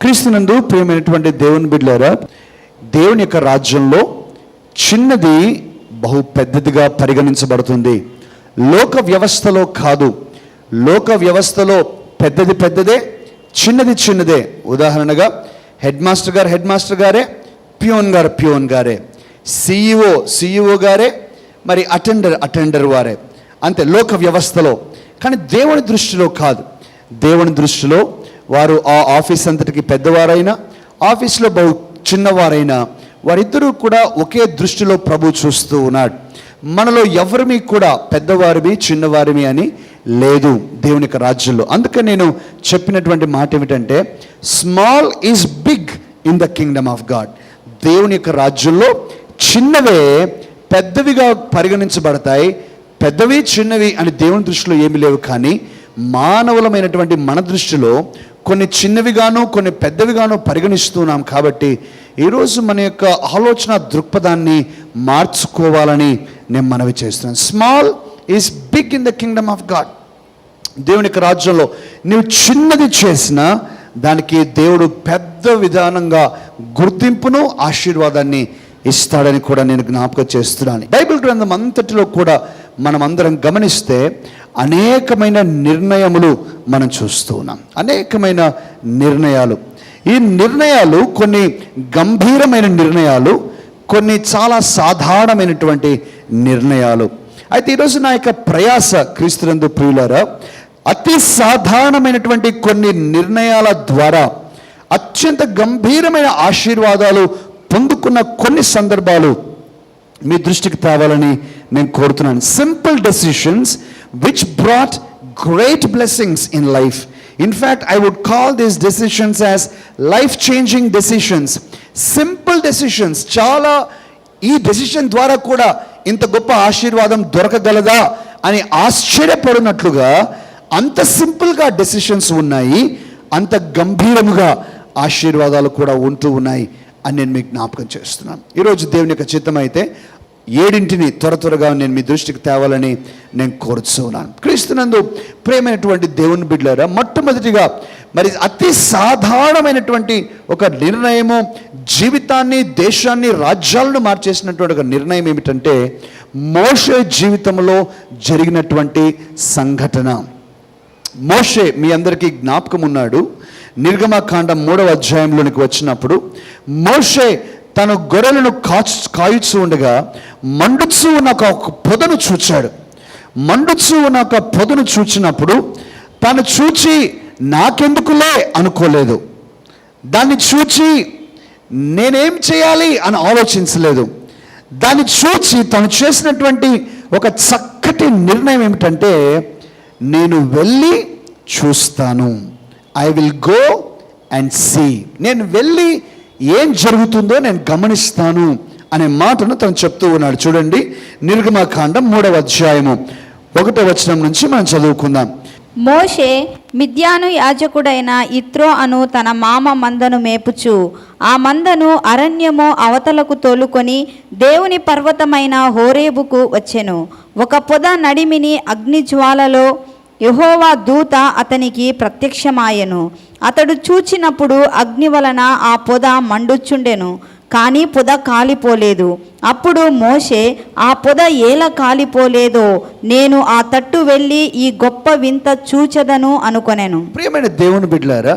క్రీస్తునందు ప్రియమైనటువంటి దేవుని బిడ్డలారా, దేవుని యొక్క రాజ్యంలో చిన్నది బహు పెద్దదిగా పరిగణించబడుతుంది. లోక వ్యవస్థలో కాదు. లోక వ్యవస్థలో పెద్దది పెద్దదే, చిన్నది చిన్నదే. ఉదాహరణగా హెడ్ మాస్టర్ గారే, ప్యూన్ గారే, సిఇఓ గారే, మరి అటెండర్ వారే. అంతే లోక వ్యవస్థలో. కానీ దేవుని దృష్టిలో కాదు. దేవుని దృష్టిలో వారు ఆ ఆఫీస్ అంతటికి పెద్దవారైనా, ఆఫీస్లో బహు చిన్నవారైనా, వారిద్దరూ కూడా ఒకే దృష్టిలో ప్రభు చూస్తూ ఉన్నాడు. మనలో ఎవరిమి కూడా పెద్దవారిమి చిన్నవారిమి అని లేదు దేవుని యొక్క రాజ్యంలో. అందుకని నేను చెప్పినటువంటి మాట ఏమిటంటే, small is big in the kingdom of God. దేవుని యొక్క రాజ్యంలో చిన్నవే పెద్దవిగా పరిగణించబడతాయి. పెద్దవి చిన్నవి అని దేవుని దృష్టిలో ఏమీ లేవు. కానీ మానవులమైనటువంటి మన దృష్టిలో కొన్ని చిన్నవిగాను కొన్ని పెద్దవిగాను పరిగణిస్తున్నాం. కాబట్టి ఈరోజు మన యొక్క ఆలోచన దృక్పథాన్ని మార్చుకోవాలని నేను మనవి చేస్తున్నాను. Small is big in the kingdom of God. దేవుని యొక్క రాజ్యంలో నువ్వు చిన్నది చేసినా దానికి దేవుడు పెద్ద విధానంగా గుర్తింపును ఆశీర్వాదాన్ని ఇస్తాడని కూడా నేను జ్ఞాపకం చేస్తున్నాను. బైబిల్ గ్రంథం అంతటిలో కూడా మనం అందరం గమనిస్తే అనేకమైన నిర్ణయములు మనం చూస్తూ ఉన్నాం. అనేకమైన నిర్ణయాలు. ఈ నిర్ణయాలు కొన్ని గంభీరమైన నిర్ణయాలు, కొన్ని చాలా సాధారణమైనటువంటి నిర్ణయాలు. అయితే ఈరోజు నా యొక్క ప్రయాస క్రీస్తునందు ప్రియులారా, అతి సాధారణమైనటువంటి కొన్ని నిర్ణయాల ద్వారా అత్యంత గంభీరమైన ఆశీర్వాదాలు పొందుకున్న కొన్ని సందర్భాలు మీ దృష్టికి తేవాలని నేను కోరుతున్నాను. Simple decisions which brought great blessings in life. In fact, I would call these decisions as life-changing decisions. Simple decisions. చాలా ఈ డెసిషన్ ద్వారా కూడా ఇంత గొప్ప ఆశీర్వాదం దొరకగలదా అని ఆశ్చర్యపడినట్లుగా అంత సింపుల్గా డెసిషన్స్ ఉన్నాయి, అంత గంభీరముగా ఆశీర్వాదాలు కూడా ఉంటూ ఉన్నాయి అని నేను మీకు జ్ఞాపకం చేస్తున్నాను. ఈరోజు దేవుని యొక్క చిత్తం అయితే 7 త్వరగా నేను మీ దృష్టికి తేవాలని నేను కోరుతున్నాను. క్రీస్తునందు ప్రియమైనటువంటి దేవుని బిడ్డలారా, మొట్టమొదటిగా మరి అతి సాధారణమైనటువంటి ఒక నిర్ణయము, జీవితాన్ని, దేశాన్ని, రాజ్యాలను మార్చేసినటువంటి ఒక నిర్ణయం ఏమిటంటే మోషే జీవితంలో జరిగినటువంటి సంఘటన. మోషే మీ అందరికీ జ్ఞాపకం ఉన్నాడు. నిర్గమకాండం 3వ అధ్యాయంలోనికి వచ్చినప్పుడు మోషే తను గొర్రెలను కాయుచూ ఉండగా మండుచూ ఉన్న ఒక పొదను చూచాడు. మండుచూ ఉన్న ఒక పొదను చూచినప్పుడు తను చూచి నాకెందుకులే అనుకోలేదు. దాన్ని చూచి నేనేం చేయాలి అని ఆలోచించలేదు. దాన్ని చూచి తను చేసినటువంటి ఒక చక్కటి నిర్ణయం ఏమిటంటే, నేను వెళ్ళి చూస్తాను. I will go and see. నేను వెళ్ళి ఏం జరుగుతుందో నేను గమనిస్తాను అనే మాటను తను చెప్తూ ఉన్నాడు. చూడండి, నిర్గమకాండం 3వ అధ్యాయము 1వ వచనం నుంచి మనం చదువుకుందాం. మోషే మిద్యాను యాజకుడైన ఇత్రో అను తన మామ మందను మేపుచు ఆ మందను అరణ్యము అవతలకు తోలుకొని దేవుని పర్వతమైన హోరేబుకు వచ్చెను. ఒక పొద నడిమిని అగ్నిజ్వాలలో యెహోవా దూత అతనికి ప్రత్యక్షమాయెను. అతడు చూచినప్పుడు అగ్ని వలన ఆ పొద మండుచుండెను, కానీ పొద కాలిపోలేదు. అప్పుడు మోషే, ఆ పొద ఏల కాలిపోలేదో, నేను ఆ తట్టు వెళ్ళి ఈ గొప్ప వింత చూచెదను అనుకొనెను. ప్రియమైన దేవుని బిడ్డలారా,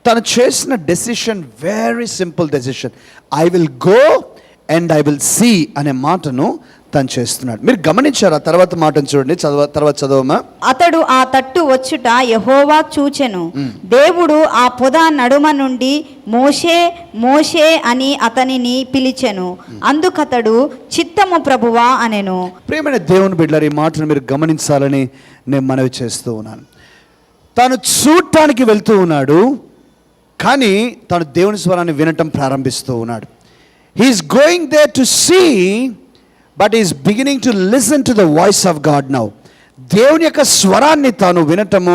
తను చేసిన decision very simple decision. I will go and I will see అనే మాటను తను చేస్తున్నాడు. మీరు గమనించారా? తర్వాత మాటను చూడండి, తర్వాత చదవమా. అతడు ఆ తట్టు వచ్చుట యెహోవా చూచెను. దేవుడు ఆ పొద నడుమ నుండి మోషే మోషే అని అతనిని పిలిచెను. అందుకతడు చిత్తము ప్రభువా అనెను. ప్రియమైన దేవుని బిడ్డలారా, ఈ మాటను మీరు గమనించాలని నేను మనవి చేస్తూ ఉన్నాను. తాను చూడటానికి వెళ్తూ ఉన్నాడు, కానీ తాను దేవుని స్వరాన్ని వినటం ప్రారంభిస్తూ ఉన్నాడు. He's going there to see, but is beginning to listen to the voice of God now. దేవుని యొక్క స్వరాన్ని తాను వినటము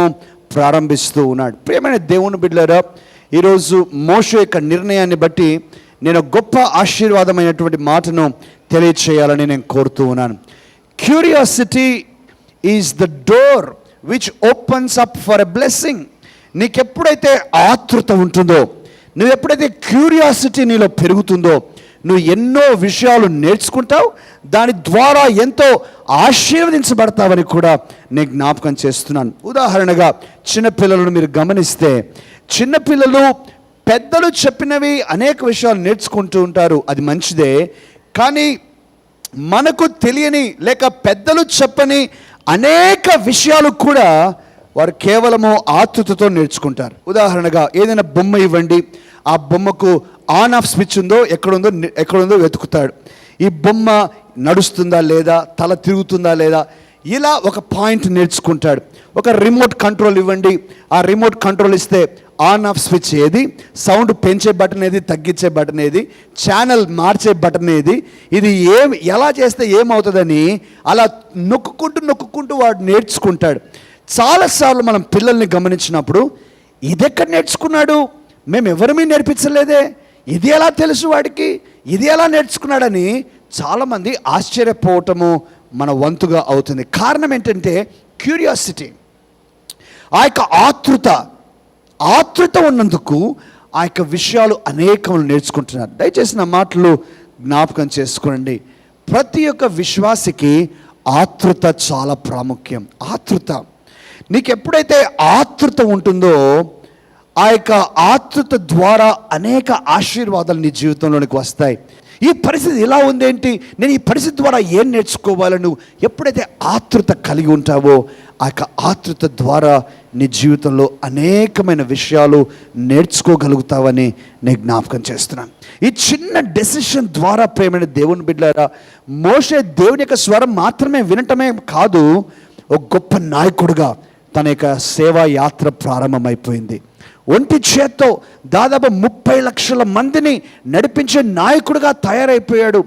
ప్రారంభిస్తూ ఉన్నాడు. ప్రియమైన దేవుని బిడ్డలారా, ఈరోజు మోషే యొక్క నిర్ణయాన్ని బట్టి నేను గొప్ప ఆశీర్వాదమైనటువంటి మాటను తెలియచేయాలని నేను కోరుతూ ఉన్నాను. Curiosity is the door which opens up for a blessing. నీకెప్పుడైతే ఆతృత ఉంటుందో, నువ్వు ఎప్పుడైతే క్యూరియాసిటీ నీలో పెరుగుతుందో నువ్వు ఎన్నో విషయాలు నేర్చుకుంటావు, దాని ద్వారా ఎంతో ఆశీర్వదించబడతావని కూడా నేను జ్ఞాపకం చేస్తున్నాను. ఉదాహరణగా చిన్నపిల్లలను మీరు గమనిస్తే, చిన్నపిల్లలు పెద్దలు చెప్పినవి అనేక విషయాలు నేర్చుకుంటూ ఉంటారు, అది మంచిదే. కానీ మనకు తెలియని లేక పెద్దలు చెప్పని అనేక విషయాలు కూడా వారు కేవలము ఆతృతతో నేర్చుకుంటారు. ఉదాహరణగా ఏదైనా బొమ్మ ఇవ్వండి, ఆ బొమ్మకు ఆన్ ఆఫ్ స్విచ్ ఉందో ఎక్కడుందో వెతుకుతాడు. ఈ బొమ్మ నడుస్తుందా లేదా, తల తిరుగుతుందా లేదా, ఇలా ఒక పాయింట్ నేర్చుకుంటాడు. ఒక రిమోట్ కంట్రోల్ ఇవ్వండి, ఆ రిమోట్ కంట్రోల్ ఇస్తే ఆన్ ఆఫ్ స్విచ్ ఏది, సౌండ్ పెంచే బటన్ ఏది, తగ్గించే బటన్ ఏది, ఛానల్ మార్చే బటన్ ఏది, ఇది ఎలా చేస్తే ఏమవుతుందని అలా నొక్కుంటూ వాడు నేర్చుకుంటాడు. చాలాసార్లు మనం పిల్లల్ని గమనించినప్పుడు, ఇదెక్కడ నేర్చుకున్నాడు, మేము ఎవరిమీ నేర్పించలేదే, ఇది ఎలా తెలుసు వాడికి, ఇది ఎలా నేర్చుకున్నాడని చాలామంది ఆశ్చర్యపోవటము మన వంతుగా అవుతుంది. కారణం ఏంటంటే క్యూరియాసిటీ, ఆ యొక్క ఆతృత ఉన్నందుకు ఆ యొక్క విషయాలు అనేకములు నేర్చుకుంటున్నారు. దయచేసి నా మాటలు జ్ఞాపకం చేసుకోండి. ప్రతి ఒక్క విశ్వాసికి ఆతృత చాలా ప్రాముఖ్యం. ఆతృత, నీకు ఎప్పుడైతే ఆతృత ఉంటుందో ఆ యొక్క ఆతృత ద్వారా అనేక ఆశీర్వాదాలు నీ జీవితంలోనికి వస్తాయి. ఈ పరిస్థితి ఇలా ఉందేంటి, నేను ఈ పరిస్థితి ద్వారా ఏం నేర్చుకోవాలని నువ్వు ఎప్పుడైతే ఆతృత కలిగి ఉంటావో ఆ యొక్క ఆతృత ద్వారా నీ జీవితంలో అనేకమైన విషయాలు నేర్చుకోగలుగుతావని నేను జ్ఞాపకం చేస్తున్నాను. ఈ చిన్న డెసిషన్ ద్వారా ప్రేమైన దేవుని బిడ్డలారా, మోషే దేవుని యొక్క స్వరం మాత్రమే వినటమే కాదు, ఒక గొప్ప నాయకుడిగా తన యొక్క సేవా యాత్ర ప్రారంభమైపోయింది. ఒంటి చేత్తో దాదాపు 30 లక్షల మందిని నడిపించే నాయకుడిగా తయారైపోయాడు.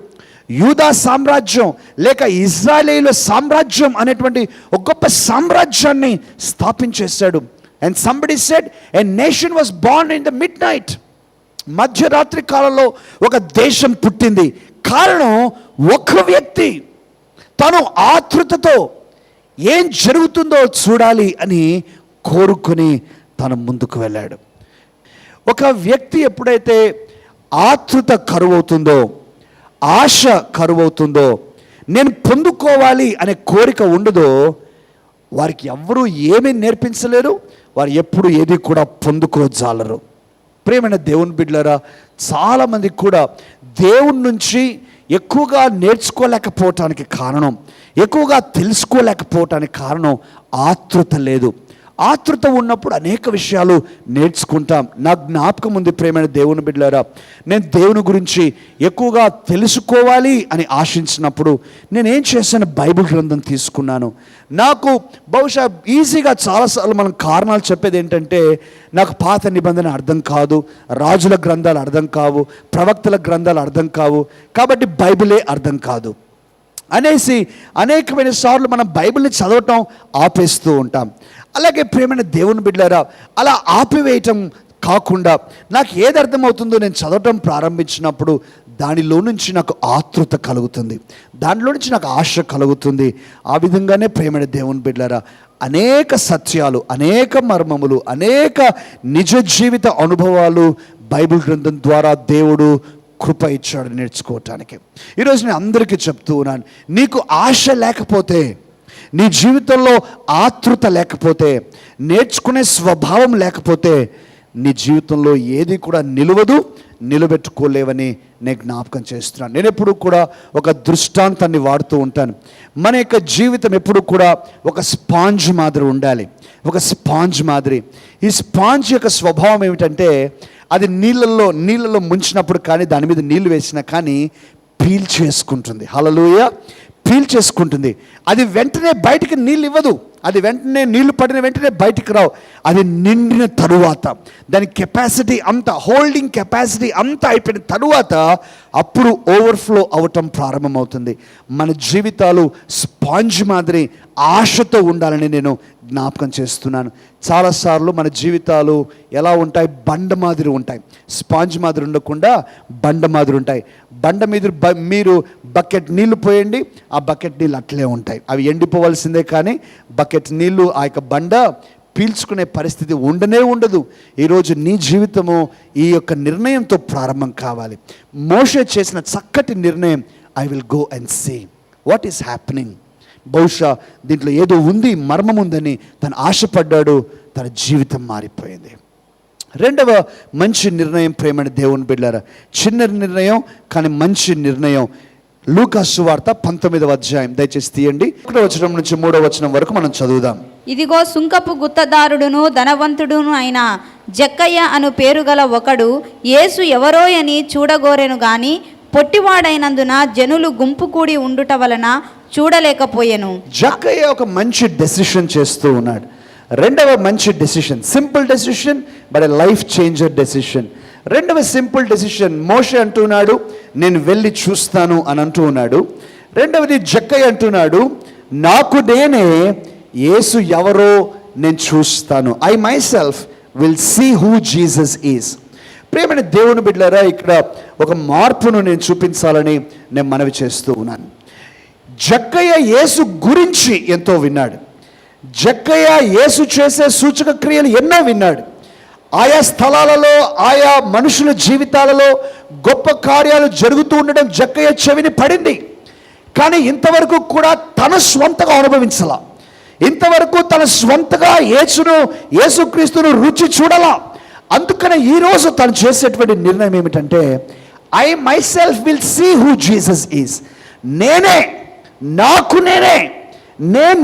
యూదా సామ్రాజ్యం లేక ఇజ్రాయేలీల సామ్రాజ్యం అనేటువంటి ఒక గొప్ప సామ్రాజ్యాన్ని స్థాపించేశాడు. And somebody said a nation was born in the mid night. మధ్యరాత్రి కాలంలో ఒక దేశం పుట్టింది. కారణం, ఒక వ్యక్తి తను ఆతృతతో ఏం జరుగుతుందో చూడాలి అని కోరుకొని తను ముందుకు వెళ్ళాడు. ఒక వ్యక్తి ఎప్పుడైతే ఆతృత కరువవుతుందో, ఆశ కరువవుతుందో, నేను పొందుకోవాలి అనే కోరిక ఉండదో, వారికి ఎవ్వరూ ఏమీ నేర్పించలేరు, వారు ఎప్పుడు ఏది కూడా పొందుకోజాలరు. ప్రియమైన దేవుని బిడ్డలారా, చాలామంది కూడా దేవుని నుంచి ఎక్కువగా నేర్చుకోలేకపోవటానికి కారణం, ఎక్కువగా తెలుసుకోలేకపోవటానికి కారణం ఆతృత లేదు. ఆతృత ఉన్నప్పుడు అనేక విషయాలు నేర్చుకుంటాం. నా జ్ఞాపకం ఉంది ప్రియమైన దేవుని బిడ్డలారా, నేను దేవుని గురించి ఎక్కువగా తెలుసుకోవాలి అని ఆశించినప్పుడు నేనేం చేశాను, బైబిల్ గ్రంథం తీసుకున్నాను. నాకు బహుశా ఈజీగా చాలాసార్లు మనం కారణాలు చెప్పేది ఏంటంటే, నాకు పాత నిబంధన అర్థం కాదు, రాజుల గ్రంథాలు అర్థం కావు, ప్రవక్తల గ్రంథాలు అర్థం కావు, కాబట్టి బైబిలే అర్థం కాదు అనేసి అనేకమైన సార్లు మనం బైబిల్ని చదవటం ఆపేస్తూ ఉంటాం. అలాగే ప్రియమైన దేవుని బిడ్డలారా, అలా ఆపివేయటం కాకుండా నాకు ఏది అర్థమవుతుందో నేను చదవటం ప్రారంభించినప్పుడు దానిలో నుంచి నాకు ఆతృత కలుగుతుంది, దానిలో నుంచి నాకు ఆశ కలుగుతుంది. ఆ విధంగానే ప్రియమైన దేవుని బిడ్డలారా, అనేక సత్యాలు, అనేక మర్మములు, అనేక నిజ జీవిత అనుభవాలు బైబిల్ గ్రంథం ద్వారా దేవుడు కృప ఇచ్చాడు నేర్చుకోవటానికి. ఈరోజు నేను అందరికీ చెప్తూ ఉన్నాను, నీకు ఆశ లేకపోతే, నీ జీవితంలో ఆతృత లేకపోతే, నేర్చుకునే స్వభావం లేకపోతే నీ జీవితంలో ఏది కూడా నిలబెట్టుకోలేవని నేను జ్ఞాపకం చేస్తున్నాను. నేను ఎప్పుడు కూడా ఒక దృష్టాంతాన్ని వాడుతూ ఉంటాను. మన యొక్క జీవితం ఎప్పుడు కూడా ఒక స్పాంజ్ మాదిరి ఉండాలి, ఒక స్పాంజ్ మాదిరి. ఈ స్పాంజ్ యొక్క స్వభావం ఏమిటంటే, అది నీళ్ళల్లో ముంచినప్పుడు కానీ, దాని మీద నీళ్ళు వేసినా కానీ పీల్ చేసుకుంటుంది. హల్లెలూయా, పీల్ చేసుకుంటుంది. అది వెంటనే బయటికి నీళ్ళు ఇవ్వదు, అది వెంటనే నీళ్లు పడిన వెంటనే బయటికి రావు. అది నిండిన తరువాత, దాని కెపాసిటీ అంతా, హోల్డింగ్ కెపాసిటీ అంతా అయిపోయిన తరువాత అప్పుడు ఓవర్ఫ్లో అవ్వటం ప్రారంభమవుతుంది. మన జీవితాలు స్పాంజ్ మాదిరి ఆశతో ఉండాలని నేను జ్ఞాపకం చేస్తున్నాను. చాలాసార్లు మన జీవితాలు ఎలా ఉంటాయి, బండ మాదిరి ఉంటాయి. స్పాంజ్ మాదిరి ఉండకుండా బండ మాదిరి ఉంటాయి. బండ మీద మీరు బకెట్ నీళ్లు పోయండి, ఆ బకెట్ నీళ్ళు అట్లే ఉంటాయి, అవి ఎండిపోవాల్సిందే. కానీ బకెట్ నీళ్లు ఆ యొక్క బండ పీల్చుకునే పరిస్థితి ఉండదు. ఈరోజు నీ జీవితము ఈ యొక్క నిర్ణయంతో ప్రారంభం కావాలి. మోషే చేసిన చక్కటి నిర్ణయం, I will go and see what is happening. బహుశా దీంట్లో ఏదో ఉంది, మర్మం ఉందని తను ఆశపడ్డాడు. తన జీవితం మారిపోయింది. రెండవ మంచి నిర్ణయం, ప్రేమని దేవుని బిడ్డలారా, చిన్న నిర్ణయం కానీ మంచి నిర్ణయం. లూకా సువార్త 19వ అధ్యాయం దయచేసి తీయండి. 1వ వచనం నుంచి 3వ వచనం వరకు మనం చదువుదాం. ఇదిగో సుంకపు గుత్తదారుడును ధనవంతుడును అయిన జక్కయ్య అను పేరు గల ఒకడు యేసు ఎవరో అని చూడగోరెను గాని పొట్టివాడైనందున జనులు గుంపు కూడి ఉండుట వలన చూడలేకపోయెను. జక్కయ్య ఒక మంచి డెసిషన్ చేస్తూ ఉన్నాడు. రెండవ మంచి decision, simple decision but a life changer decision. రెండవ సింపుల్ డెసిషన్, మోషే అంటున్నాడు నేను వెళ్ళి చూస్తాను అని అంటూ ఉన్నాడు. రెండవది జక్కయ్య అంటున్నాడు నాకు నేనే యేసు ఎవరో నేను చూస్తాను. I myself will see who Jesus is. ప్రేమని దేవుని బిడ్డలారా, ఇక్కడ ఒక మార్పును నేను చూపించాలని నేను మనవి చేస్తూ ఉన్నాను. జక్కయ్య యేసు గురించి ఎంతో విన్నాడు. జక్కయ్య యేసు చేసే సూచక క్రియలు ఎన్నో విన్నాడు. ఆయా స్థలాలలో, ఆయా మనుషుల జీవితాలలో గొప్ప కార్యాలు జరుగుతూ ఉండడం జక్కయ్య చెవిని పడింది. కానీ ఇంతవరకు కూడా తన స్వంతగా అనుభవించాల, ఇంతవరకు తన స్వంతగా యేసుక్రీస్తును రుచి చూడాలా. అందుకనే ఈరోజు తను చేసేటువంటి నిర్ణయం ఏమిటంటే, I myself will see who Jesus is. నేను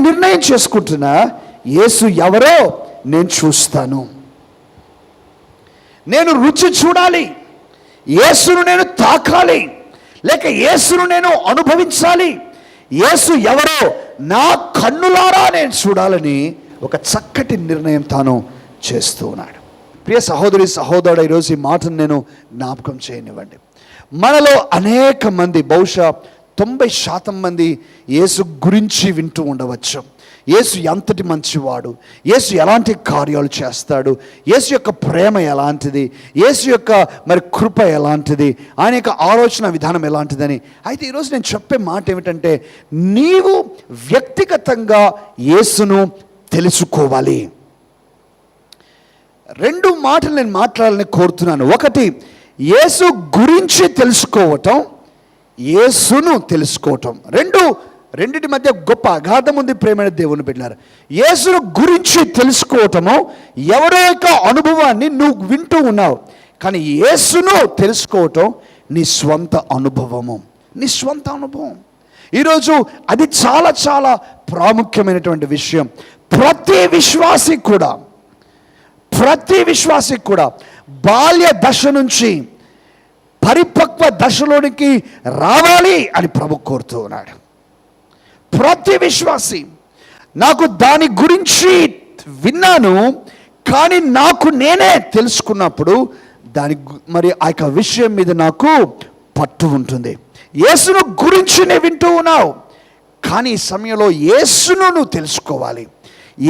నిర్ణయం చేసుకుంటున్నా యేసు ఎవరో నేను చూస్తాను. నేను రుచి చూడాలి, యేసును నేను తాకాలి, లేక యేసును నేను అనుభవించాలి. యేసు ఎవరో నా కన్నులారా నేను చూడాలని ఒక చక్కటి నిర్ణయం తాను చేస్తూ ఉన్నాడు. ప్రియ సహోదరి సహోదరుడు, ఈరోజు ఈ మాటను నేను జ్ఞాపకం చేయనివ్వండి. మనలో అనేక మంది, బహుశా 90% మంది యేసు గురించి వింటూ ఉండవచ్చు. యేసు ఎంతటి మంచివాడు, యేసు ఎలాంటి కార్యాలు చేస్తాడు, యేసు యొక్క ప్రేమ ఎలాంటిది, యేసు యొక్క మరి కృప ఎలాంటిది, ఆయన యొక్క ఆలోచన విధానం ఎలాంటిదని. అయితే ఈరోజు నేను చెప్పే మాట ఏమిటంటే, నీవు వ్యక్తిగతంగా యేసును తెలుసుకోవాలి. 2 మాటలు నేను మాట్లాడాలని కోరుతున్నాను. ఒకటి, యేసు గురించి తెలుసుకోవటం, యేసును తెలుసుకోవటం. రెండింటి మధ్య గొప్ప అగాధం ఉంది ప్రేమైన దేవుని బిడ్డలారా. యేసును గురించి తెలుసుకోవటము, ఎవరో యొక్క అనుభవాన్ని నువ్వు వింటూ ఉన్నావు, కానీ యేసును తెలుసుకోవటం నీ స్వంత అనుభవము, నీ స్వంత అనుభవం. ఈరోజు అది చాలా చాలా ప్రాముఖ్యమైనటువంటి విషయం. ప్రతి విశ్వాసి కూడా బాల్య దశ నుంచి పరిపక్వ దశలోనికి రావాలి అని ప్రభు కోరుతూ ఉన్నాడు. ప్రతి విశ్వాసి, నాకు దాని గురించి విన్నాను, కానీ నాకు నేనే తెలుసుకున్నప్పుడు మరి ఆ యొక్క విషయం మీద నాకు పట్టు ఉంటుంది. యేసును గురించి నేను వింటూ ఉన్నావు, కానీ ఈ సమయంలో యేసును నువ్వు తెలుసుకోవాలి.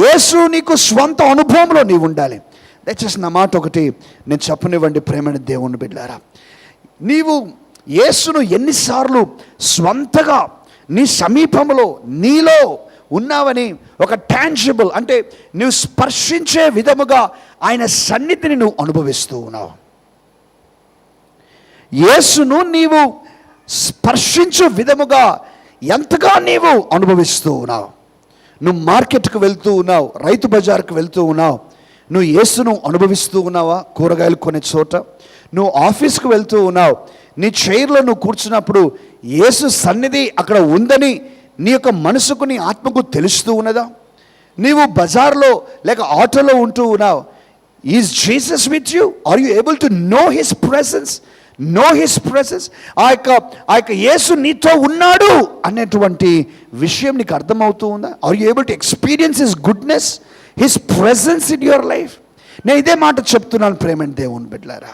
యేసు నీకు స్వంత అనుభవంలో నీవు ఉండాలి. దయచేసి నా మాట ఒకటి నేను చెప్పనివ్వండి ప్రేమైన దేవుని బిడ్డలారా. నీవు యేసును ఎన్నిసార్లు స్వంతగా నీ సమీపంలో నీలో ఉన్నావని, ఒక టాంజిబుల్ అంటే నువ్వు స్పర్శించే విధముగా ఆయన సన్నిధిని నువ్వు అనుభవిస్తూ ఉన్నావు. యేసును నీవు స్పర్శించే విధముగా ఎంతగా నీవు అనుభవిస్తూ ఉన్నావు. నువ్వు మార్కెట్కి వెళ్తూ ఉన్నావు, రైతు బజార్కి వెళ్తూ ఉన్నావు, నువ్వు యేసును అనుభవిస్తూ ఉన్నావా? కూరగాయలు కొనే చోట నువ్వు ఆఫీస్కి వెళ్తూ ఉన్నావు, నీ చైర్లో నువ్వు కూర్చున్నప్పుడు యేసు సన్నిధి అక్కడ ఉందని నీ యొక్క మనసుకు, నీ ఆత్మకు తెలుస్తూ ఉన్నదా? నీవు బజార్లో లేక ఆటోలో ఉంటూ ఉన్నావు, is Jesus with you? Are you able to know his presence? ఆ యొక్క యేసు నీతో ఉన్నాడు అనేటువంటి విషయం నీకు అర్థమవుతూ ఉందా? Are you able to experience his goodness, his presence in your life? నేను ఇదే మాట చెప్తున్నాను ప్రేమైన దేవుని బిడ్డలారా.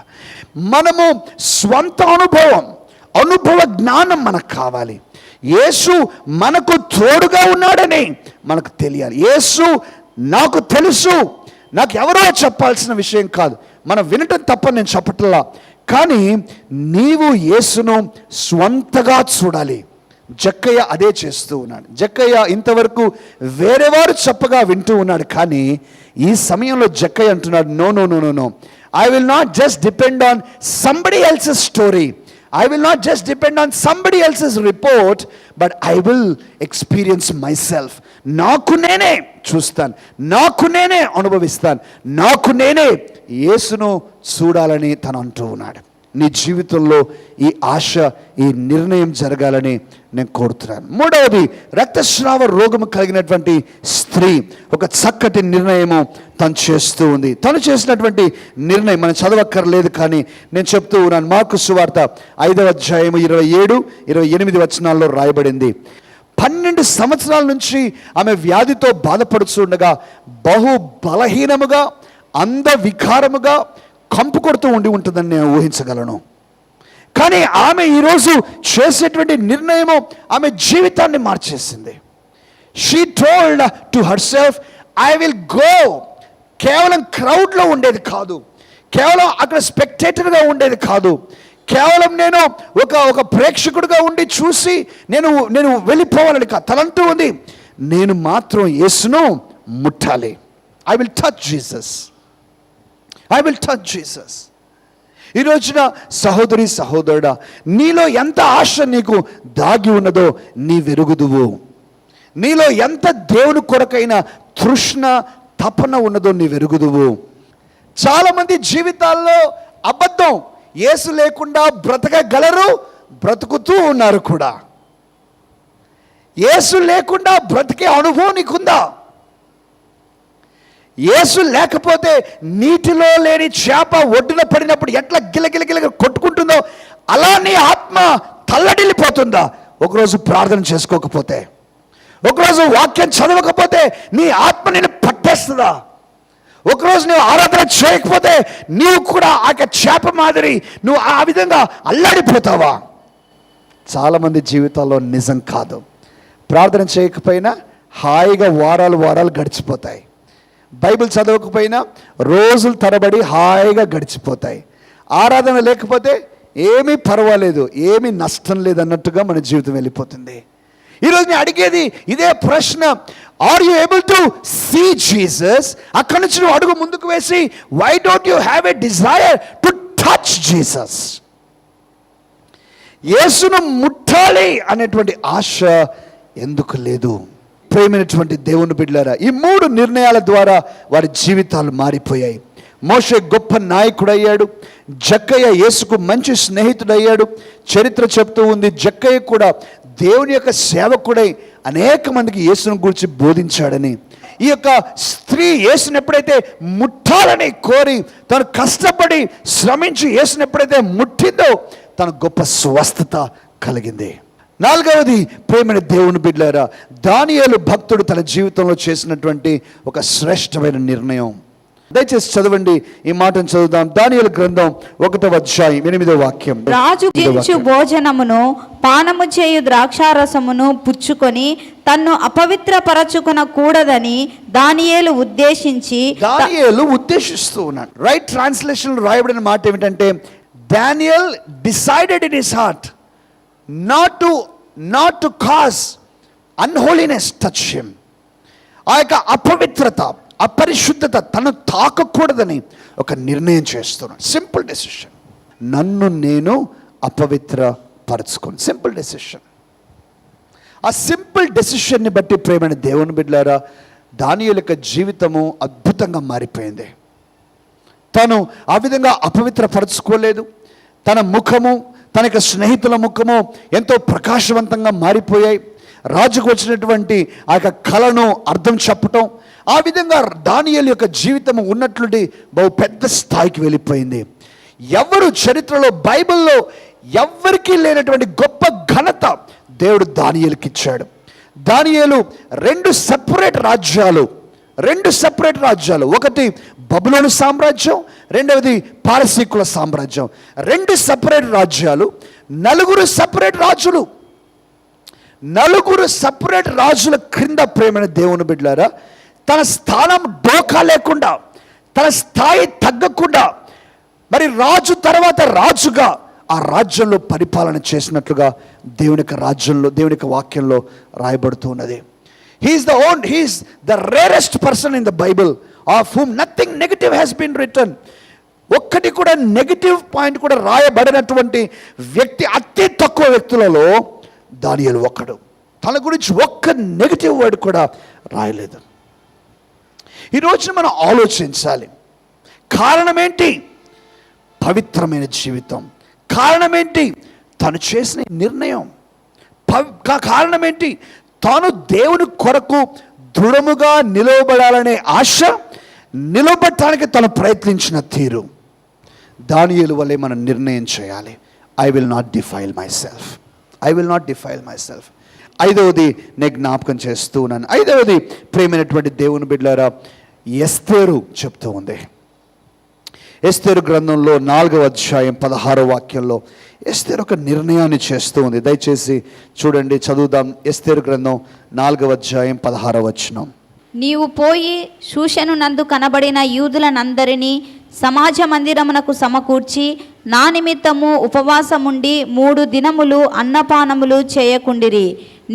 మనము స్వంత అనుభవ జ్ఞానం మనకు కావాలి. యేసు మనకు తోడుగా ఉన్నాడని మనకు తెలియాలి. యేసు నాకు తెలుసు, నాకు ఎవరో చెప్పాల్సిన విషయం కాదు. మనం వినటం తప్ప నేను చెప్పట్లా, కానీ నీవు యేసును స్వంతగా చూడాలి. జక్కయ్య అదే చేస్తూ ఉన్నాడు. జక్కయ్య ఇంతవరకు వేరేవారు చెప్పగా వింటూ ఉన్నాడు, కానీ ఈ సమయంలో జక్కయ్య అంటున్నాడు, no no no no no, I will not just depend on somebody else's story, I will not just depend on somebody else's report, but I will experience myself. నాకు నేనే చూస్తాను, నాకు నేనే అనుభవిస్తాను, నాకు నేనే యేసును చూడాలని తను అంటూ ఉన్నాడు. నీ జీవితంలో ఈ ఆశ, ఈ నిర్ణయం జరగాలని నేను కోరుతున్నాను. మూడవది, రక్తస్రావ రోగము కలిగినటువంటి స్త్రీ ఒక చక్కటి నిర్ణయము తను చేస్తూ ఉంది. తను చేసినటువంటి నిర్ణయం మనం చదవక్కర్లేదు, కానీ నేను చెప్తూ ఉన్నాను. మార్కు సువార్త 5వ అధ్యాయము 27-28 వచనాల్లో రాయబడింది. 12 సంవత్సరాల నుంచి ఆమె వ్యాధితో బాధపడుతుండగా బహు బలహీనముగా, అంధ వికారముగా, కంపు కొడుతూ ఉంటుందని నేను ఊహించగలను. కానీ ఆమె ఈరోజు చేసేటువంటి నిర్ణయము ఆమె జీవితాన్ని మార్చేసింది. She told to herself, I will go. కేవలం క్రౌడ్లో ఉండేది కాదు, కేవలం అక్కడ స్పెక్టేటర్గా ఉండేది కాదు, కేవలం నేను ఒక ప్రేక్షకుడిగా ఉండి చూసి నేను వెళ్ళిపోవాలని కాదు. తనంటూ ఉంది, నేను మాత్రం యేసును ముట్టాలి. I will touch Jesus, I will touch Jesus. ఈ రోజున సహోదరి సహోదరుడా, నీలో ఎంత ఆశ నీకు దాగి ఉన్నదో నీ వెరుగుదువు. నీలో ఎంత దేవుని కొరకైన తృష్ణ తపన ఉన్నదో నీ వెరుగుదువు. చాలామంది జీవితాల్లో అబద్ధం, యేసు లేకుండా బ్రతకగలరు, బ్రతుకుతూ ఉన్నారు కూడా. యేసు లేకుండా బ్రతికే అనుభవం నీకుందా? యేసు లేకపోతే నీటిలో లేని చేప ఒడ్డున పడినప్పుడు ఎట్లా గిలగిలగిలగా కొట్టుకుంటుందో అలా నీ ఆత్మ తల్లడిల్లిపోతుందా? ఒకరోజు ప్రార్థన చేసుకోకపోతే, ఒకరోజు వాక్యం చదవకపోతే నీ ఆత్మ నేను పట్టేస్తుందా? ఒకరోజు నువ్వు ఆరాధన చేయకపోతే నీవు కూడా ఆ చేప మాదిరి నువ్వు ఆ విధంగా అల్లాడిపోతావా? చాలామంది జీవితాల్లో నిజం కాదు. ప్రార్థన చేయకపోయినా హాయిగా వారాలు గడిచిపోతాయి. బైబిల్ చదవకపోయినా రోజులు తరబడి హాయిగా గడిచిపోతాయి. ఆరాధన లేకపోతే ఏమీ పర్వాలేదు, ఏమీ నష్టం లేదన్నట్టుగా మన జీవితం వెళ్ళిపోతుంది. ఈరోజు నేను అడిగేది ఇదే ప్రశ్న, are you able to see Jesus? అక్కడి నుంచి నువ్వు అడుగు ముందుకు వేసి, why don't you have a desire to touch Jesus? యేసును ముట్టాలి అనేటువంటి ఆశ ఎందుకు లేదు? ప్రేమైనటువంటి దేవుని బిడ్డలారా, ఈ 3 నిర్ణయాల ద్వారా వారి జీవితాలు మారిపోయాయి. మోషే గొప్ప నాయకుడయ్యాడు, జక్కయ్య యేసుకు మంచి స్నేహితుడయ్యాడు. చరిత్ర చెప్తూ ఉంది, జక్కయ్య కూడా దేవుని యొక్క సేవకుడై అనేక మందికి యేసును గురించి బోధించాడని. ఈ యొక్క స్త్రీ యేసుని ఎప్పుడైతే ముట్టాలని కోరి తను కష్టపడి శ్రమించి యేసుని ఎప్పుడైతే ముట్టిందో తన గొప్ప స్వస్థత కలిగింది. 4వది, ప్రేమైన దేవుని బిడ్డలారా, దానియేలు భక్తుడు తన జీవితంలో చేసినటువంటి ఒక శ్రేష్టమైన నిర్ణయం. దయచేసి చదవండి, ఈ మాటను చదువుదాం. దానియేలు గ్రంథం 1వ అధ్యాయం 8వ వాక్యం. రాజు జించు భోజనమును పానము చేయు ద్రాక్షారసమును పుచ్చుకొని తన్ను అపవిత్రపరచుకొన కూడదని దానియేలు ఉద్దేశిస్తూ ఉన్నాడు. రైట్ ట్రాన్స్లేషన్ రాయబడిన మాట ఏమిటంటే, Daniel decided in his heart not to cause unholiness touch him. ఆ యొక్క అపవిత్రత, అపరిశుద్ధత తను తాకకూడదని ఒక నిర్ణయం చేస్తున్నాడు. సింపుల్ డెసిషన్, నన్ను నేను అపవిత్రపరచుకోను. Simple decision. ఆ సింపుల్ డెసిషన్ని బట్టి ప్రేమైన దేవుని బిడ్డలారా, దానియేలు యొక్క జీవితము అద్భుతంగా మారిపోయింది. తను ఆ విధంగా అపవిత్రపరచుకోలేదు. తన ముఖము, తన యొక్క స్నేహితుల ముఖము ఎంతో ప్రకాశవంతంగా మారిపోయాయి. రాజుకు వచ్చినటువంటి ఆ యొక్క కళను అర్థం చెప్పటం, ఆ విధంగా దానియేలు యొక్క జీవితం ఉన్నట్లుండి బహు పెద్ద స్థాయికి వెళ్ళిపోయింది. ఎవరు చరిత్రలో బైబిల్లో ఎవ్వరికీ లేనటువంటి గొప్ప ఘనత దేవుడు దానియేలుకి ఇచ్చాడు. దానియేలు 2 సెపరేట్ రాజ్యాలు, ఒకటి బబులోను సామ్రాజ్యం, రెండవది పారసీకుల సామ్రాజ్యం. 2 సెపరేట్ రాజ్యాలు, 4 సెపరేట్ రాజుల క్రింద ప్రేమైన దేవుని బిడ్డలారా, తన స్థానం డోకా లేకుండా, తన స్థాయి తగ్గకుండా, మరి రాజు తర్వాత రాజుగా ఆ రాజ్యంలో పరిపాలన చేసినట్లుగా దేవుని యొక్క రాజ్యంలో, దేవుని యొక్క వాక్యంలో రాయబడుతూ ఉన్నది. He's the rarest person in the Bible of whom nothing negative has been return. ఒక్కటి కూడా నెగటివ్ పాయింట్ కూడా రాయబడినటువంటి వ్యక్తి అతి తక్కువ వ్యక్తులలో దానియేలు ఒక్కడు. తన గురించి ఒక్క నెగటివ్ వర్డ్ కూడా రాయలేదు. ఈ రోజున మనం ఆలోచించాలి. కారణం ఏంటి? పవిత్రమైన జీవితం. కారణం ఏంటి? తను చేసిన నిర్ణయం. కారణం ఏంటి? తాను దేవుని కొరకు దృఢముగా నిలవబడాలనే ఆశ, నిలబడటానికి తను ప్రయత్నించిన తీరు. దానియేలు వలె మనం నిర్ణయం చేయాలి. I will not defile my self. ఐదవది నేను జ్ఞాపకం చేస్తూ ఉన్నాను. ఐదవది ప్రేమైనటువంటి దేవుని బిడ్డలారా, ఎస్తేరు చెప్తూ ఉంది. ఎస్తేరు గ్రంథంలో 4వ అధ్యాయం 16వ వాక్యంలో ఎస్తేరు ఒక నిర్ణయాన్ని చేస్తూ ఉంది. దయచేసి చూడండి, చదువుదాం. ఎస్తేరు గ్రంథం 4వ అధ్యాయం 16వ వచనం. నీవు పోయి షూషను నందు కనబడిన యూదులనందరినీ సమాజ మందిరమునకు సమకూర్చి నా నిమిత్తము ఉపవాసముండి 3 దినములు అన్నపానములు చేయకుండిరి.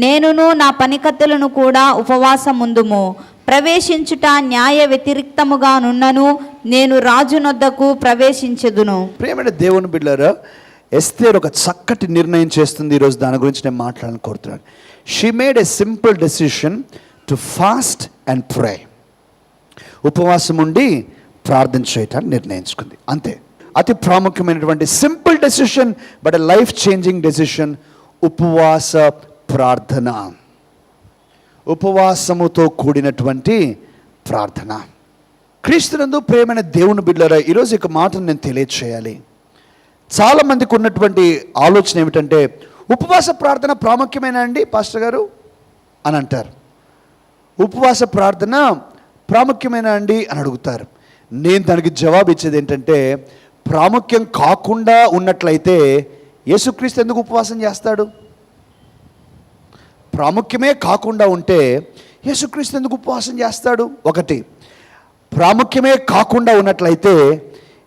నేనును నా పనికత్తెలను కూడా ఉపవాసముందుము. ప్రవేశించుట న్యాయ వ్యతిరిక్తముగా నున్నను నేను రాజునొద్దకు ప్రవేశించెదును. ప్రియమైన దేవుని బిడ్డలారా, ఎస్తేరు ఒక చక్కటి నిర్ణయం చేస్తుంది. ఈరోజు దాని గురించి నేను మాట్లాడాలని కోరుతున్నాను. She made a simple decision to fast and pray. ఉపవాసం ఉండి ప్రార్థన చేయటాన్ని నిర్ణయించుకుంది. అంతే. అతి ప్రాముఖ్యమైనటువంటి simple decision, but a life changing decision. ఉపవాస ప్రార్థన, ఉపవాసముతో కూడినటువంటి ప్రార్థన. క్రీస్తునందు ప్రియమైన దేవుని బిడ్డలారా, ఈరోజు ఒక మాటను నేను తెలియచేయాలి. చాలామందికి ఉన్నటువంటి ఆలోచన ఏమిటంటే, ఉపవాస ప్రార్థన ప్రాముఖ్యమేనా అండి పాస్టర్ గారు అని అంటారు. ఉపవాస ప్రార్థన ప్రాముఖ్యమేనా అండి అని అడుగుతారు. నేను దానికి జవాబు ఇచ్చేది ఏంటంటే, ప్రాముఖ్యం కాకుండా ఉన్నట్లయితే యేసుక్రీస్తు ఎందుకు ఉపవాసం చేస్తాడు? ప్రాముఖ్యమే కాకుండా ఉంటే యేసుక్రీస్తు ఎందుకు ఉపవాసం చేస్తాడు? ఒకటి. ప్రాముఖ్యమే కాకుండా ఉన్నట్లయితే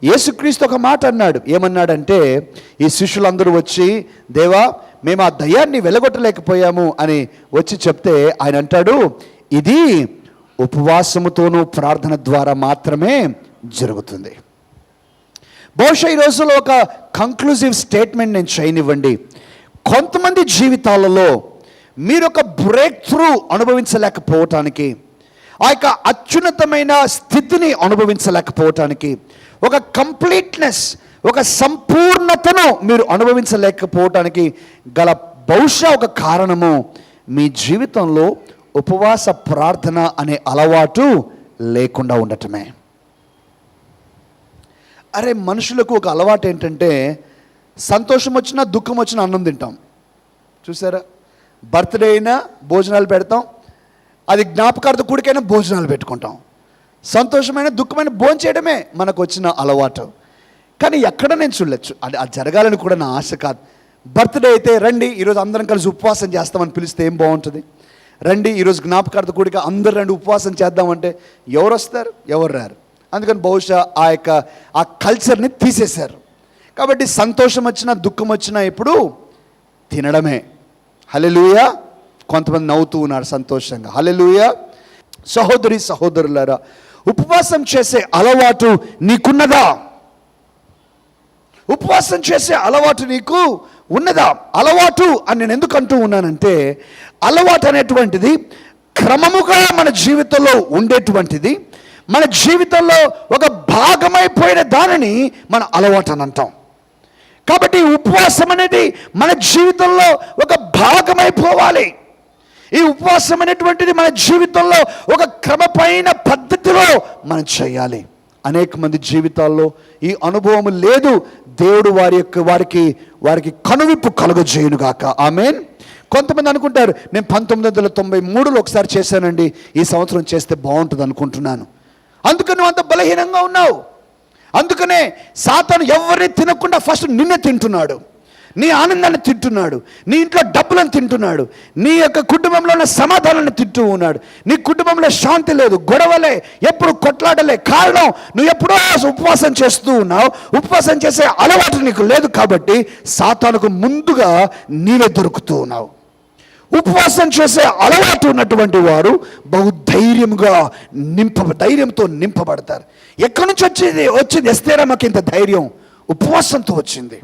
యేసుక్రీస్తు ఒక మాట అన్నాడు. ఏమన్నాడంటే, ఈ శిష్యులందరూ వచ్చి, దేవా మేము ఆ దయ్యాన్ని వెలగొట్టలేకపోయాము అని వచ్చి చెప్తే ఆయన అంటాడు, ఇది ఉపవాసముతోనూ ప్రార్థన ద్వారా మాత్రమే జరుగుతుంది. బహుశా ఈ రోజుల్లో ఒక కంక్లూజివ్ స్టేట్మెంట్ నేను చేయనివ్వండి. కొంతమంది జీవితాలలో మీరు ఒక బ్రేక్ త్రూ అనుభవించలేకపోవటానికి, ఆ యొక్క అత్యున్నతమైన స్థితిని అనుభవించలేకపోవటానికి, ఒక కంప్లీట్నెస్, ఒక సంపూర్ణతను మీరు అనుభవించలేకపోవటానికి గల బహుశా ఒక కారణము మీ జీవితంలో ఉపవాస ప్రార్థన అనే అలవాటు లేకుండా ఉండటమే. అరే, మనుషులకు ఒక అలవాటు ఏంటంటే, సంతోషం వచ్చినా దుఃఖం వచ్చినా అన్నం తింటాం. చూసారా? బర్త్డే అయినా భోజనాలు పెడతాం, అది జ్ఞాపకార్థ కూడికైనా భోజనాలు పెట్టుకుంటాం. సంతోషమైన దుఃఖమైన భోజనం చేయడమే మనకు వచ్చిన అలవాటు. కానీ ఎక్కడ నేను చూడలేదు, అది జరగాలని కూడా నా ఆశ కాదు. బర్త్డే అయితే రండి ఈరోజు అందరం కలిసి ఉపవాసం చేస్తామని పిలిస్తే ఏం బాగుంటుంది? రండి ఈరోజు జ్ఞాపకార్థ కూడిక అందరు రండి ఉపవాసం చేద్దామంటే ఎవరు వస్తారు? ఎవరు రారు. అందుకని బహుశా ఆ కల్చర్ని తీసేశారు. కాబట్టి సంతోషం వచ్చినా దుఃఖం వచ్చినా ఇప్పుడు తినడమే. హల్లెలూయా. కొంతమంది నవ్వుతూ ఉన్నారు సంతోషంగా. హల్లెలూయా. సహోదరి సహోదరులారా, ఉపవాసం చేసే అలవాటు నీకున్నదా? ఉపవాసం చేసే అలవాటు నీకు ఉన్నదా? అలవాటు అని నేను ఎందుకు అంటూ ఉన్నానంటే, అలవాటు అనేటువంటిది క్రమముగా మన జీవితంలో ఉండేటువంటిది, మన జీవితంలో ఒక భాగమైపోయిన దానిని మన అలవాటు అని అంటాం. కాబట్టి ఉపవాసం అనేది మన జీవితంలో ఒక భాగమైపోవాలి. ఈ ఉపవాసం అనేటువంటిది మన జీవితంలో ఒక క్రమమైన పద్ధతిలో మనం చేయాలి. అనేక మంది జీవితాల్లో ఈ అనుభవం లేదు. దేవుడు వారికి కనువిప్పు కలుగజేయునుగాక. ఆమేన్. కొంతమంది అనుకుంటారు, నేను 1993లో ఒకసారి చేశానండి, ఈ సంవత్సరం చేస్తే బాగుంటుంది అనుకుంటున్నాను. అందుకని నువ్వు అంత బలహీనంగా ఉన్నావు. అందుకనే సాతాను ఎవరిని తినకుండా ఫస్ట్ నిన్నే తింటున్నాడు. నీ ఆనందాన్ని తింటున్నాడు, నీ ఇంట్లో డబ్బులను తింటున్నాడు, నీ యొక్క కుటుంబంలో ఉన్న సమాధానాన్ని తింటూ ఉన్నాడు. నీ కుటుంబంలో శాంతి లేదు, గొడవలే, ఎప్పుడు కొట్లాడలే. కారణం, నువ్వు ఎప్పుడో ఉపవాసం చేస్తూ ఉన్నావు. ఉపవాసం చేసే అలవాటు నీకు లేదు కాబట్టి సాతానుకు ముందుగా నీవే దొరుకుతూ ఉన్నావు. ఉపవాసం చేసే అలవాటు ఉన్నటువంటి వారు బహుధైర్యంగా ధైర్యంతో నింపబడతారు. ఎక్కడి నుంచి వచ్చింది ఎస్తేరమ్మకి ఇంత ధైర్యం? ఉపవాసంతో వచ్చింది.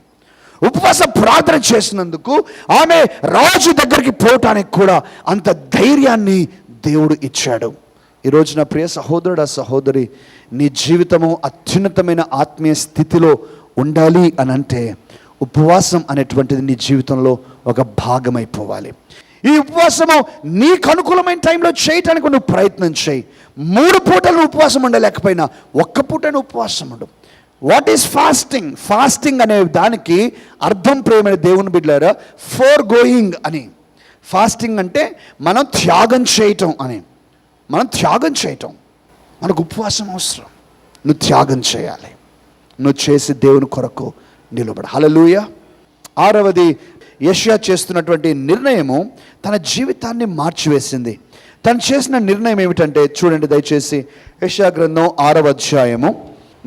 ఉపవాస ప్రార్థన చేసినందుకు ఆమె రాజు దగ్గరికి పోవటానికి కూడా అంత ధైర్యాన్ని దేవుడు ఇచ్చాడు. ఈరోజు నా ప్రియ సహోదరుడు, సహోదరి, నీ జీవితము అత్యున్నతమైన ఆత్మీయ స్థితిలో ఉండాలి అని అంటే ఉపవాసం అనేటువంటిది నీ జీవితంలో ఒక భాగమైపోవాలి. ఈ ఉపవాసము నీకు అనుకూలమైన టైంలో చేయటానికి నువ్వు ప్రయత్నం చేయి. 3 పూటలు ఉపవాసం ఉండలేకపోయినా ఒక్క పూటను ఉపవాసం ఉండు. What is fasting? ఫాస్టింగ్ అనే దానికి అర్థం ప్రియమైన దేవుని బిడ్డలారా, ఫోర్ గోయింగ్ అని. ఫాస్టింగ్ అంటే మనం త్యాగం చేయటం అని. మనం త్యాగం చేయటం. మనకు ఉపవాసం అవసరం. నువ్వు త్యాగం చేయాలి. నువ్వు చేసి దేవుని కొరకు నిలబడ. హల్లెలూయా. 6వది, యెషయా చేస్తున్నటువంటి నిర్ణయము తన జీవితాన్ని మార్చివేసింది. తను చేసిన నిర్ణయం ఏమిటంటే చూడండి దయచేసి, యెషయా గ్రంథం 6వ అధ్యాయము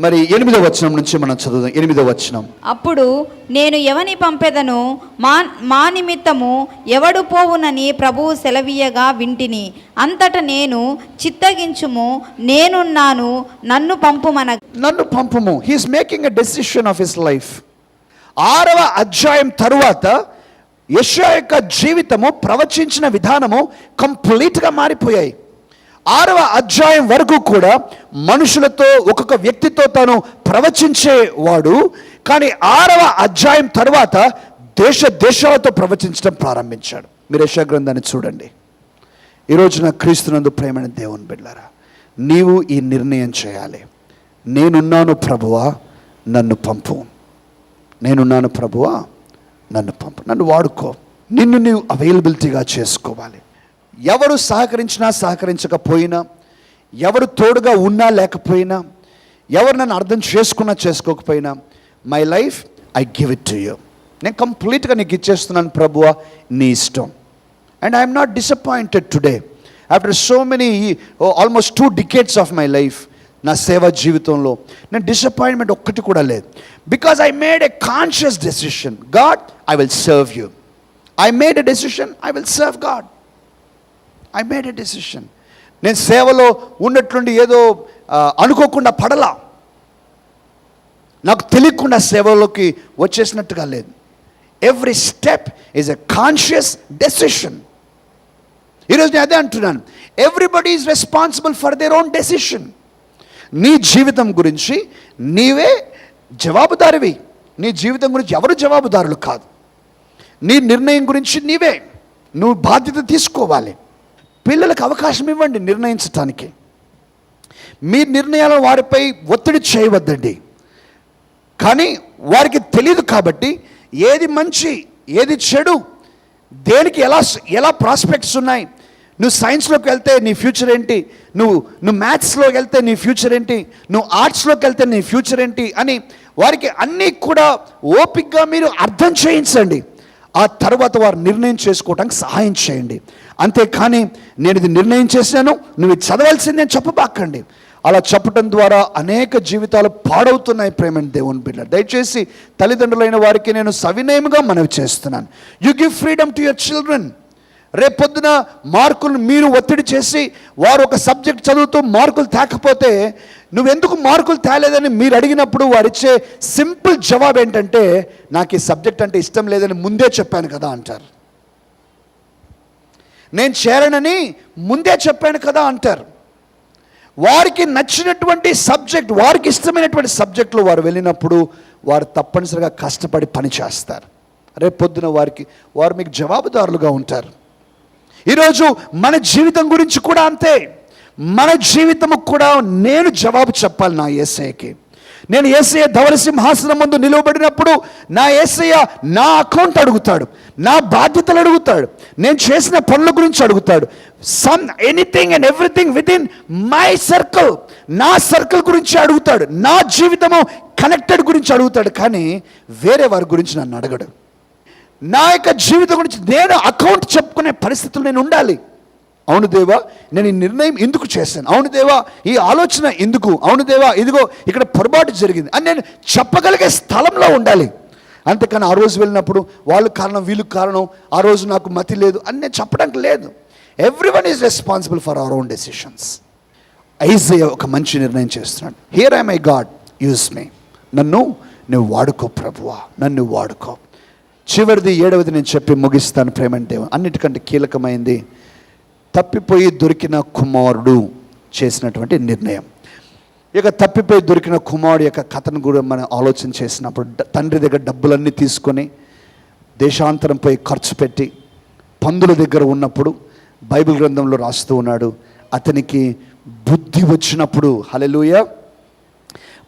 మరి 8వ వచనం నుంచి మనం చదువుదాం. 8వ వచనం. అప్పుడు నేను ఎవని పంపెదను, మా నిమిత్తము ఎవడు పోవునని ప్రభువు సెలవీయగా వింటిని. అంతట నేను చిత్తగించుము, నేనున్నాను, నన్ను పంపుము. He's making a decision of his life. 6వ అధ్యాయం తరువాత యెషయా యొక్క జీవితము, ప్రవచించిన విధానము కంప్లీట్గా మారిపోయాయి. 6వ అధ్యాయం వరకు కూడా మనుషులతో, ఒక్కొక్క వ్యక్తితో తాను ప్రవచించేవాడు. కానీ 6వ అధ్యాయం తర్వాత దేశాలతో ప్రవచించడం ప్రారంభించాడు. మీరు యెషయా గ్రంథాన్ని చూడండి. ఈరోజున క్రీస్తునందు ప్రేమైన దేవుని బిడ్డలారా, నీవు ఈ నిర్ణయం చేయాలి. నేనున్నాను ప్రభువా, నన్ను పంపు. నేనున్నాను ప్రభువా, నన్ను పంపు. నన్ను వాడుకో. నిన్ను నీవు అవైలబిలిటీగా చేసుకోవాలి. ఎవరు సహకరించినా సహకరించకపోయినా, ఎవరు తోడుగా ఉన్నా లేకపోయినా, ఎవరు నన్ను అర్థం చేసుకున్నా చేసుకోకపోయినా, my life I give it to you. నేను కంప్లీట్గా నీకు ఇచ్చేస్తున్నాను ప్రభువా, నీ ఇష్టం. And I'm not disappointed today after so many almost 2 decades of my life. నా సేవా జీవితంలో నేను డిసప్పాయింట్మెంట్ ఒక్కటి కూడా లేదు. Because I made a conscious decision. God, I will serve you. I made a decision, I will serve God. I made a decision. నేను సేవలో ఉన్నట్లుండి ఏదో అనుకోకుండా పడలా, నాకు తెలియకుండా సేవలోకి వచ్చేసినట్టుగా లేదు. Every step is a conscious decision. ఈరోజు నేను అదే అంటున్నాను, everybody is responsible for their own decision. నీ జీవితం గురించి నీవే జవాబుదారివి. నీ జీవితం గురించి ఎవరు జవాబుదారులు కాదు. నీ నిర్ణయం గురించి నువ్వు బాధ్యత తీసుకోవాలి. పిల్లలకు అవకాశం ఇవ్వండి నిర్ణయించటానికి. మీ నిర్ణయాలను వారిపై ఒత్తిడి చేయవద్దండి. కానీ వారికి తెలియదు కాబట్టి ఏది మంచి, ఏది చెడు, దేనికి ఎలా ప్రాస్పెక్ట్స్ ఉన్నాయి, నువ్వు సైన్స్లోకి వెళ్తే నీ ఫ్యూచర్ ఏంటి, నువ్వు మ్యాథ్స్లోకి వెళ్తే నీ ఫ్యూచర్ ఏంటి, నువ్వు ఆర్ట్స్లోకి వెళ్తే నీ ఫ్యూచర్ ఏంటి అని వారికి అన్నీ కూడా ఓపికగా మీరు అర్థం చేయించండి. ఆ తర్వాత వారు నిర్ణయం చేసుకోవడానికి సహాయం చేయండి. అంతేకాని నేను ఇది నిర్ణయం చేశాను, నువ్వు ఇది చదవాల్సిందే అని చెప్పబాకండి. అలా చెప్పటం ద్వారా అనేక జీవితాలు పాడవుతున్నాయి. ప్రేమ దేవుని బిడ్డ, దయచేసి తల్లిదండ్రులైన వారికి నేను సవినయముగా మనవి చేస్తున్నాను. You give freedom to your children. రేపొద్దున మార్కులు మీరు ఒత్తిడి చేసి వారు ఒక సబ్జెక్ట్ చదువుతూ మార్కులు తేకపోతే నువ్వెందుకు మార్కులు తేలేదని మీరు అడిగినప్పుడు వారిచ్చే సింపుల్ జవాబు ఏంటంటే, నాకు ఈ సబ్జెక్ట్ అంటే ఇష్టం లేదని ముందే చెప్పాను కదా అంటారు. నేను చేరనని ముందే చెప్పాను కదా అంటారు. వారికి నచ్చినటువంటి సబ్జెక్ట్, వారికి ఇష్టమైనటువంటి సబ్జెక్టులు వారు వెళ్ళినప్పుడు వారు తప్పనిసరిగా కష్టపడి పని చేస్తారు. రేపొద్దున వారు మీకు జవాబుదారులుగా ఉంటారు. ఈరోజు మన జీవితం గురించి కూడా అంతే. మన జీవితము కూడా నేను జవాబు చెప్పాలి నా యేసయ్యకి. నేను యేసయ్య ధవల సింహాసనం ముందు నిలవబడినప్పుడు నా యేసయ్య నా అకౌంట్ అడుగుతాడు, నా బాధ్యతలు అడుగుతాడు, నేను చేసిన పనుల గురించి అడుగుతాడు. Anything and everything with in my circle, నా సర్కిల్ గురించి అడుగుతాడు. నా జీవితము కనెక్టెడ్ గురించి అడుగుతాడు. కానీ వేరే వారి గురించి నన్ను అడగడు. నా యొక్క జీవితం గురించి నేను అకౌంట్ చెప్పుకునే పరిస్థితులు నేను ఉండాలి. అవును దేవా, నేను ఈ నిర్ణయం ఎందుకు చేశాను, అవును దేవా ఈ ఆలోచన ఎందుకు, అవును దేవా ఇదిగో ఇక్కడ పొరపాటు జరిగింది అని నేను చెప్పగలిగే స్థలంలో ఉండాలి. అంతేకాని ఆ రోజు వెళ్ళినప్పుడు వాళ్ళు కారణం వీళ్ళు కారణం, ఆ రోజు నాకు మతి లేదు అని నేను చెప్పడానికి లేదు. Everyone is responsible for our own decisions. Isaiah ఒక మంచి నిర్ణయం చేస్తున్నాడు. Here I my God, use మీ. నన్ను నువ్వు వాడుకో ప్రభువా, నన్ను వాడుకో. చివరిది 7వది నేను చెప్పి ముగిస్తాను. ప్రేమ దేవుడు అన్నిటికంటే కీలకమైంది తప్పిపోయి దొరికిన కుమారుడు చేసినటువంటి నిర్ణయం. ఇక తప్పిపోయి దొరికిన కుమారుడు యొక్క కథను కూడా మనం ఆలోచన చేసినప్పుడు, తండ్రి దగ్గర డబ్బులన్నీ తీసుకొని దేశాంతరం పోయి ఖర్చు పెట్టి పందుల దగ్గర ఉన్నప్పుడు బైబిల్ గ్రంథంలో రాస్తూ ఉన్నాడు, అతనికి బుద్ధి వచ్చినప్పుడు, హల్లెలూయా,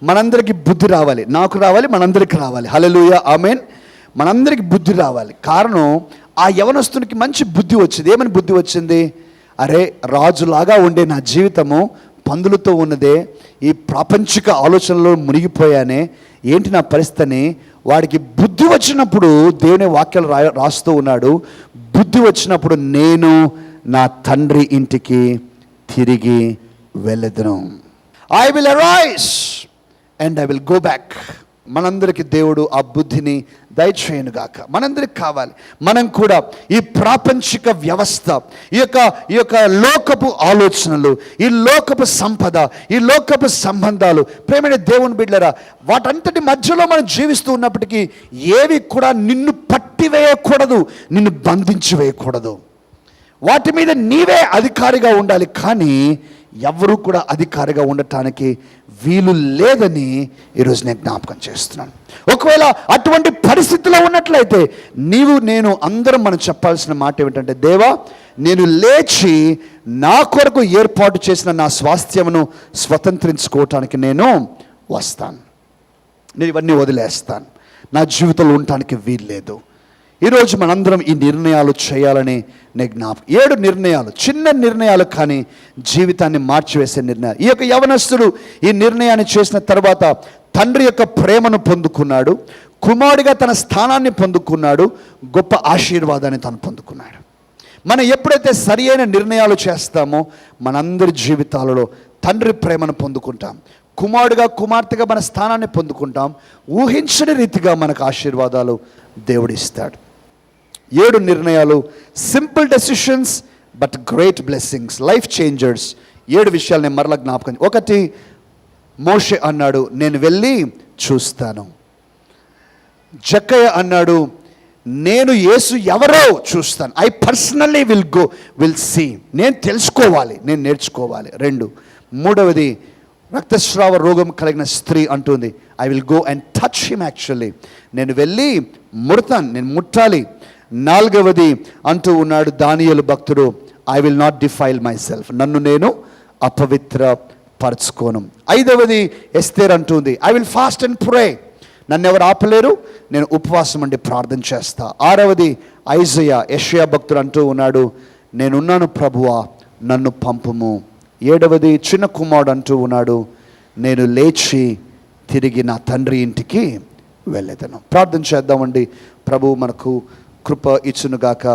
మనందరికీ బుద్ధి రావాలి, నాకు రావాలి, మనందరికీ రావాలి. హల్లెలూయా, ఆమేన్. మనందరికీ బుద్ధి రావాలి. కారణం ఆ యవనస్తునికి మంచి బుద్ధి వచ్చింది. ఏమని బుద్ధి వచ్చింది? అరే, రాజులాగా ఉండే నా జీవితము పందులతో ఉన్నదే, ఈ ప్రాపంచిక ఆలోచనలో మునిగిపోయానే, ఏంటి నా పరిస్థితిని. వాడికి బుద్ధి వచ్చినప్పుడు దేవుని వాక్యాలు రాస్తూ ఉన్నాడు, బుద్ధి వచ్చినప్పుడు నేను నా తండ్రి ఇంటికి తిరిగి వెళ్ళెదను. I will arise and I will go back. మనందరికీ దేవుడు ఆ బుద్ధిని దయచేయనుగాక. మనందరికి కావాలి. మనం కూడా ఈ ప్రాపంచిక వ్యవస్థ, ఈ యొక్క లోకపు ఆలోచనలు, ఈ లోకపు సంపద, ఈ లోకపు సంబంధాలు, ప్రేమైన దేవుని బిడ్డలారా, వాటంతటి మధ్యలో మనం జీవిస్తూ ఉన్నప్పటికీ ఏవి కూడా నిన్ను పట్టివేయకూడదు, నిన్ను బంధించి వేయకూడదు. వాటి మీద నీవే అధికారిగా ఉండాలి. కానీ ఎవరు కూడా అధికారిగా ఉండటానికి వీలు లేదని ఈరోజు నేను జ్ఞాపకం చేస్తున్నాను. ఒకవేళ అటువంటి పరిస్థితిలో ఉన్నట్లయితే నీవు నేను అందరం మనం చెప్పాల్సిన మాట ఏమిటంటే, దేవా, నేను లేచి నా కొరకు ఏర్పాటు చేసిన నా స్వాస్థ్యమును స్వతంత్రించుకోవటానికి నేను వస్తాను. నేను ఇవన్నీ వదిలేస్తాను, నా జీవితంలో ఉండటానికి వీలు లేదు. ఈరోజు మనందరం ఈ నిర్ణయాలు చేయాలని నేను జ్ఞాపకం. 7 నిర్ణయాలు, చిన్న నిర్ణయాలు కానీ జీవితాన్ని మార్చివేసే నిర్ణయాలు. ఈ యొక్క యవనస్తుడు ఈ నిర్ణయాన్ని చేసిన తర్వాత తండ్రి యొక్క ప్రేమను పొందుకున్నాడు, కుమారుడిగా తన స్థానాన్ని పొందుకున్నాడు, గొప్ప ఆశీర్వాదాన్ని తను పొందుకున్నాడు. మనం ఎప్పుడైతే సరి అయిన నిర్ణయాలు చేస్తామో మనందరి జీవితాలలో తండ్రి ప్రేమను పొందుకుంటాం, కుమారుడిగా కుమార్తెగా మన స్థానాన్ని పొందుకుంటాం. ఊహించని రీతిగా మనకు ఆశీర్వాదాలు దేవుడు ఇస్తాడు. 7 నిర్ణయాలు, simple decisions but great blessings, life changers. 7 విషయాలు నేను మరలా జ్ఞాపకం. 1, మోషే అన్నాడు, నేను వెళ్ళి చూస్తాను. జక్కయ్య అన్నాడు, నేను యేసు ఎవరో చూస్తాను. I personally will see. నేను తెలుసుకోవాలి, నేను నేర్చుకోవాలి. 2, 3వది, రక్తస్రావ రోగం కలిగిన స్త్రీ అంటుంది, I will go and touch him. Actually నేను వెళ్ళి ముడతాను, నేను ముట్టాలి. 4వది అంటూ ఉన్నాడు దానియేలు భక్తుడు, I will not defile my self, నన్ను నేను అపవిత్ర పరచుకోను. 5వది ఎస్తేర్ అంటుంది, I will fast and pray, నన్ను ఎవరు ఆపలేరు, నేను ఉపవాసం అండి ప్రార్థన చేస్తా. 6వది యెషయా భక్తుడు అంటూ ఉన్నాడు, నేనున్నాను ప్రభువా, నన్ను పంపుము. 7వది చిన్న కుమారుడు అంటూ ఉన్నాడు, నేను లేచి తిరిగి నా తండ్రి ఇంటికి వెళ్ళేదను. ప్రార్థన చేద్దామండి. ప్రభు మనకు కృప ఇచ్చునుగాక.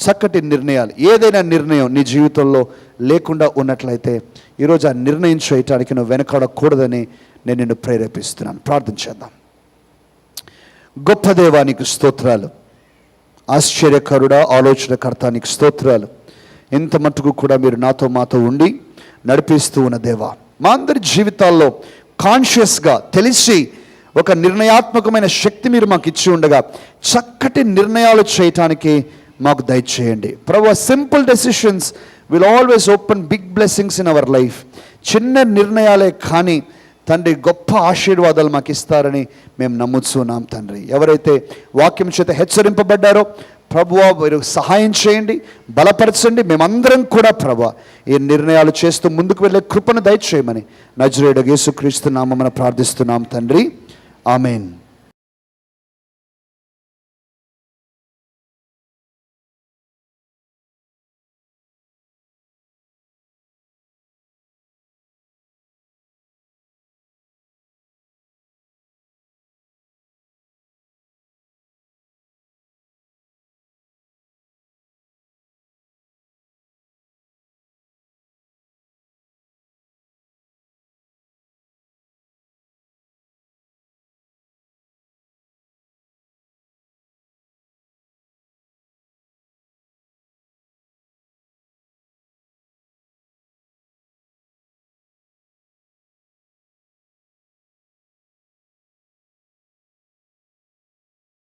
చక్కటి నిర్ణయాలు, ఏదైనా నిర్ణయం నీ జీవితంలో లేకుండా ఉన్నట్లయితే ఈరోజు ఆ నిర్ణయం చేయటానికి నువ్వు వెనకాడకూడదని నేను నిన్ను ప్రేరేపిస్తున్నాను. ప్రార్థన చేద్దాం. గొప్ప దేవానికి స్తోత్రాలు, ఆశ్చర్యకరుడా, ఆలోచనకర్త నీకు స్తోత్రాలు. ఇంత మట్టుకు కూడా మీరు నాతో మాతో ఉండి నడిపిస్తూ ఉన్న దేవా, మా అందరి జీవితాల్లో కాన్షియస్గా తెలిసి ఒక నిర్ణయాత్మకమైన శక్తి మీరు మాకు ఇచ్చి ఉండగా చక్కటి నిర్ణయాలు చేయటానికి మాకు దయచేయండి ప్రభువా. Simple decisions will always open big blessings in our life. చిన్న నిర్ణయాలే కానీ తండ్రి గొప్ప ఆశీర్వాదాలు మాకు ఇస్తారని మేము నమ్ముతున్నాం తండ్రి. ఎవరైతే వాక్యం చేత హెచ్చరింపబడ్డారో ప్రభువా మీరు సహాయం చేయండి, బలపరచండి. మేమందరం కూడా ప్రభువా ఈ నిర్ణయాలు చేస్తూ ముందుకు వెళ్ళే కృపను దయచేయమని నజరేయుడైన యేసుక్రీస్తు నామమున ప్రార్థిస్తున్నాం తండ్రి. ఆమేన్.